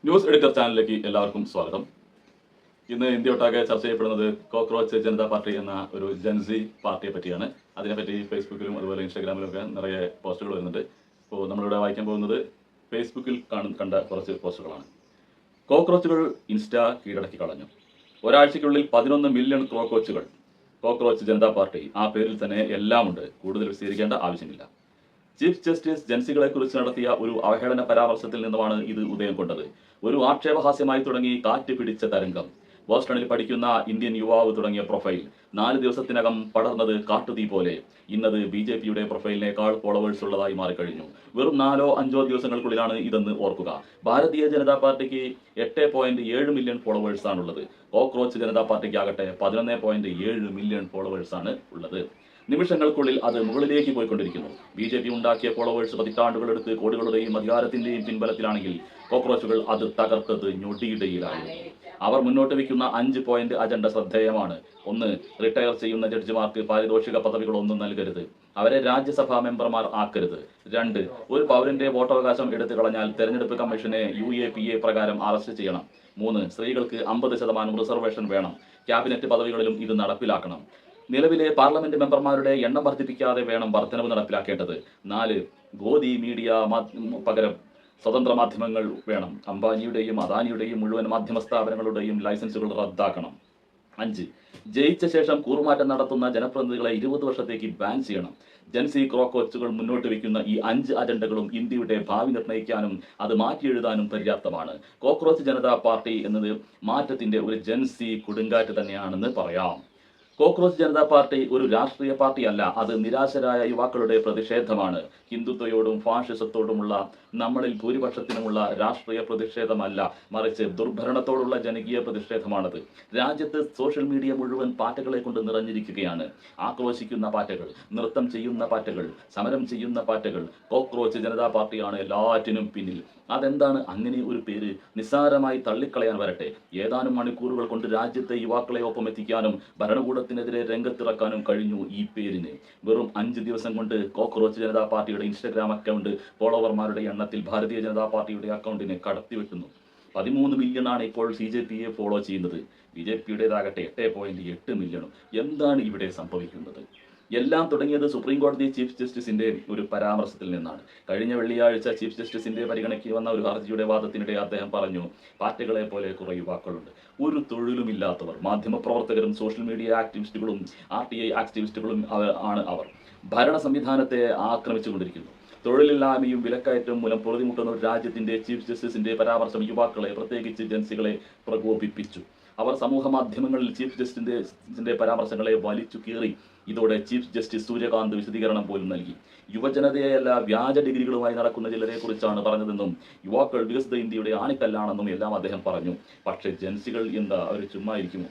News editor ചാനലിലേക്ക് എല്ലാവർക്കും സ്വാഗതം. ഇന്ന് ഇന്ത്യ ഒട്ടാകെ ചർച്ച ചെയ്യപ്പെടുന്നത് കോക്രോച്ച് ജനതാ പാർട്ടി എന്ന ഒരു ജൻസി പാർട്ടിയെ പറ്റിയാണ്. അതിനെപ്പറ്റി ഫേസ്ബുക്കിലും അതുപോലെ ഇൻസ്റ്റാഗ്രാമിലും ഒക്കെ നിറയെ പോസ്റ്റുകൾ വരുന്നുണ്ട്. ഇപ്പോൾ നമ്മളിവിടെ വായിക്കാൻ പോകുന്നത് ഫേസ്ബുക്കിൽ കണ്ട കുറച്ച് പോസ്റ്റുകളാണ്. കോക്രോച്ചുകൾ ഇൻസ്റ്റ കീഴടക്കി കളഞ്ഞു. ഒരാഴ്ചയ്ക്കുള്ളിൽ 11 മില്യൺ കോക്രോച്ചുകൾ. കോക്രോച്ച് ജനതാ പാർട്ടി, ആ പേരിൽ തന്നെ എല്ലാമുണ്ട്. കൂടുതൽ വിശദീകരിക്കേണ്ട ആവശ്യമില്ല. ചീഫ് ജസ്റ്റിസ് ജൻസികളെക്കുറിച്ച് നടത്തിയ ഒരു അവഹേളന പരാമർശത്തിൽ നിന്നുമാണ് ഇത് ഉദയം കൊണ്ടത്. ഒരു ആക്ഷേപഹാസ്യമായി തുടങ്ങി കാറ്റ് പിടിച്ച തരംഗം. ബോസ്റ്റണിൽ പഠിക്കുന്ന ഇന്ത്യൻ യുവാവ് തുടങ്ങിയ പ്രൊഫൈൽ 4 ദിവസത്തിനകം പടർന്നത് കാട്ടുതീ പോലെ. ഇന്നത് BJPയുടെ പ്രൊഫൈലിനേക്കാൾ ഫോളോവേഴ്സ് ഉള്ളതായി മാറിക്കഴിഞ്ഞു. വെറും 4-5 ദിവസങ്ങൾക്കുള്ളിലാണ് ഇതെന്ന് ഓർക്കുക. ഭാരതീയ ജനതാ പാർട്ടിക്ക് 8.7 മില്യൺ ഫോളോവേഴ്സാണുള്ളത്. കോക്രോച്ച് ജനതാ പാർട്ടിക്ക് ആകട്ടെ 11.7 മില്യൺ ഫോളോവേഴ്സാണ് ഉള്ളത്. നിമിഷങ്ങൾക്കുള്ളിൽ അത് മുകളിലേക്ക് പോയിക്കൊണ്ടിരിക്കുന്നു. BJP ഉണ്ടാക്കിയ ഫോളോവേഴ്സ് പതിറ്റാണ്ടുകളെടുത്ത് കോടികളുടെയും അധികാരത്തിന്റെയും പിൻബലത്തിലാണെങ്കിൽ കോക്രോച്ചുകൾ അത് തകർത്തത് ഞൊടിയിടയിലായിരുന്നു. അവർ മുന്നോട്ട് വയ്ക്കുന്ന 5 പോയിന്റ് അജണ്ട ശ്രദ്ധേയമാണ്. 1. റിട്ടയർ ചെയ്യുന്ന ജഡ്ജിമാർക്ക് പാരിതോഷിക പദവികളൊന്നും നൽകരുത്. അവരെ രാജ്യസഭാ മെമ്പർമാർ ആക്കരുത്. 2. ഒരു പൗരന്റെ വോട്ടവകാശം എടുത്തു കളഞ്ഞാൽ തെരഞ്ഞെടുപ്പ് കമ്മീഷനെ UAPA പ്രകാരം അറസ്റ്റ് ചെയ്യണം. 3. സ്ത്രീകൾക്ക് 50% റിസർവേഷൻ വേണം. ക്യാബിനറ്റ് പദവികളിലും ഇത് നടപ്പിലാക്കണം. നിലവിലെ പാർലമെന്റ് മെമ്പർമാരുടെ എണ്ണം വർദ്ധിപ്പിക്കാതെ വേണം വർധനവ് നടപ്പിലാക്കേണ്ടത്. 4. ഗോദി മീഡിയ പകരം സ്വതന്ത്ര മാധ്യമങ്ങൾ വേണം. അംബാനിയുടെയും അദാനിയുടെയും മുഴുവൻ മാധ്യമ സ്ഥാപനങ്ങളുടെയും ലൈസൻസുകൾ റദ്ദാക്കണം. 5. ജയിച്ച ശേഷം കൂറുമാറ്റം നടത്തുന്ന ജനപ്രതിനിധികളെ 20 വർഷത്തേക്ക് ബാൻ ചെയ്യണം. ജൻസി ക്രോക്കോച്ചുകൾ മുന്നോട്ട് വയ്ക്കുന്ന ഈ 5 അജണ്ടകളും ഇന്ത്യയുടെ ഭാവി നിർണ്ണയിക്കാനും അത് മാറ്റിയെഴുതാനും പര്യാപ്തമാണ്. കോക്രോച്ച് ജനതാ പാർട്ടി എന്നത് മാറ്റത്തിന്റെ ഒരു ജൻസി കൊടുങ്കാറ്റ് തന്നെയാണെന്ന് പറയാം. കോക്രോച്ച് ജനതാ പാർട്ടി ഒരു രാഷ്ട്രീയ പാർട്ടിയല്ല, അത് നിരാശരായ യുവാക്കളുടെ പ്രതിഷേധമാണ്. ഹിന്ദുത്വയോടും ഫാഷിസത്തോടുമുള്ള നമ്മളിൽ ഭൂരിപക്ഷത്തിനുമുള്ള രാഷ്ട്രീയ പ്രതിഷേധമല്ല, മറിച്ച് ദുർഭരണത്തോടുള്ള ജനകീയ പ്രതിഷേധമാണത്. രാജ്യത്ത് സോഷ്യൽ മീഡിയ മുഴുവൻ പാറ്റകളെ കൊണ്ട് നിറഞ്ഞിരിക്കുകയാണ്. ആക്രോശിക്കുന്ന പാറ്റകൾ, നൃത്തം ചെയ്യുന്ന പാറ്റകൾ, സമരം ചെയ്യുന്ന പാറ്റകൾ. കോക്രോച്ച് ജനതാ പാർട്ടിയാണ് എല്ലാറ്റിനും പിന്നിൽ. അതെന്താണ് അങ്ങനെ ഒരു പേര്? നിസ്സാരമായി തള്ളിക്കളയാൻ വരട്ടെ. ഏതാനും മണിക്കൂറുകൾ കൊണ്ട് രാജ്യത്തെ യുവാക്കളെ ഒപ്പം എത്തിക്കാനും ഭരണകൂടത്തിനെതിരെ രംഗത്തിറക്കാനും കഴിഞ്ഞു ഈ പേരിന്. വെറും 5 ദിവസം കൊണ്ട് കോക്രോച്ച് ജനതാ പാർട്ടിയുടെ ഇൻസ്റ്റഗ്രാം അക്കൗണ്ട് ഫോളോവർമാരുടെ എണ്ണത്തിൽ ഭാരതീയ ജനതാ പാർട്ടിയുടെ അക്കൗണ്ടിനെ കടത്തിവെട്ടുന്നു. 13 മില്യണാണ് ഇപ്പോൾ CJPയെ ഫോളോ ചെയ്യുന്നത്. BJPയുടേതാകട്ടെ 8.8 മില്യണും. എന്താണ് ഇവിടെ സംഭവിക്കുന്നത്? എല്ലാം തുടങ്ങിയത് സുപ്രീം കോടതി ചീഫ് ജസ്റ്റിസിന്റെ ഒരു പരാമർശത്തിൽ നിന്നാണ്. കഴിഞ്ഞ വെള്ളിയാഴ്ച ചീഫ് ജസ്റ്റിസിന്റെ പരിഗണയ്ക്ക് വന്ന ഒരു ഹർജിയുടെ വാദത്തിനിടെ അദ്ദേഹം പറഞ്ഞു, പാർട്ടികളെ പോലെ കുറെ യുവാക്കളുണ്ട്, ഒരു തൊഴിലുമില്ലാത്തവർ, മാധ്യമപ്രവർത്തകരും സോഷ്യൽ മീഡിയ ആക്ടിവിസ്റ്റുകളും RTI ആക്ടിവിസ്റ്റുകളും ആണ് അവർ. ഭരണ സംവിധാനത്തെ ആക്രമിച്ചുകൊണ്ടിരിക്കുന്നു. തൊഴിലില്ലായ്മയും വിലക്കയറ്റവും മൂലം പൊറുതിമുട്ടുന്ന ഒരു രാജ്യത്തിന്റെ ചീഫ് ജസ്റ്റിസിന്റെ പരാമർശം യുവാക്കളെ, പ്രത്യേകിച്ച് ജൻസികളെ പ്രകോപിപ്പിച്ചു. അവർ സമൂഹ മാധ്യമങ്ങളിൽ ചീഫ് ജസ്റ്റിസിന്റെ പരാമർശങ്ങളെ വലിച്ചു കീറി. ഇതോടെ ചീഫ് ജസ്റ്റിസ് സൂര്യകാന്ത് വിശദീകരണം പോലും നൽകി. യുവജനതയല്ല, വ്യാജ ഡിഗ്രികളുമായി നടക്കുന്ന ചിലരെ കുറിച്ചാണ് പറഞ്ഞതെന്നും യുവാക്കൾ വികസിത ഇന്ത്യയുടെ ആണിക്കല്ലാണെന്നും എല്ലാം അദ്ദേഹം പറഞ്ഞു. പക്ഷേ ജൻസികൾ എന്താ, അവർ ചുമ്മാ ഇരിക്കുമോ?